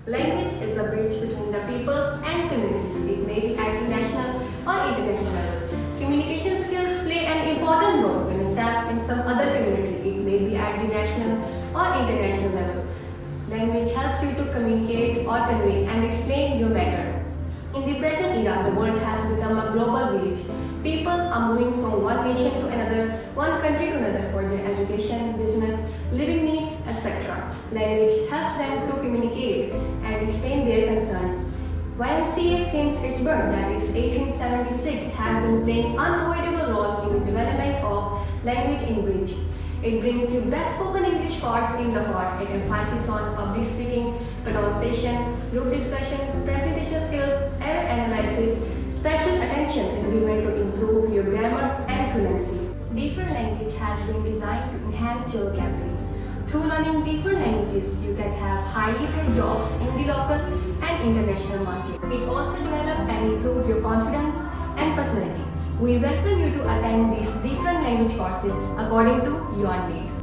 Language is a bridge between the people and communities. It may be at the national or international level. Communication skills play an important role when you step in some other community. It may be at the national or international level. Language helps you to communicate or convey and explain your matter. In the present era, the world has become a global village. People are moving from one nation to another, one country to another for their education, business, living needs, etc. Language helps them to communicate and explain their concerns. YMCA since its birth, that is 1876, has been playing unavoidable role in the development of language in bridge. It brings you best spoken English course in the heart. It emphasizes on public speaking, pronunciation, group discussion, presentation skills, error analysis. Special attention is given to improve your grammar and fluency. Different language has been designed to enhance your vocabulary. Through learning different languages, you can have highly paid jobs in the local and international market. It also develop and improve your confidence and personality. We welcome you to attend these different language courses according to your need.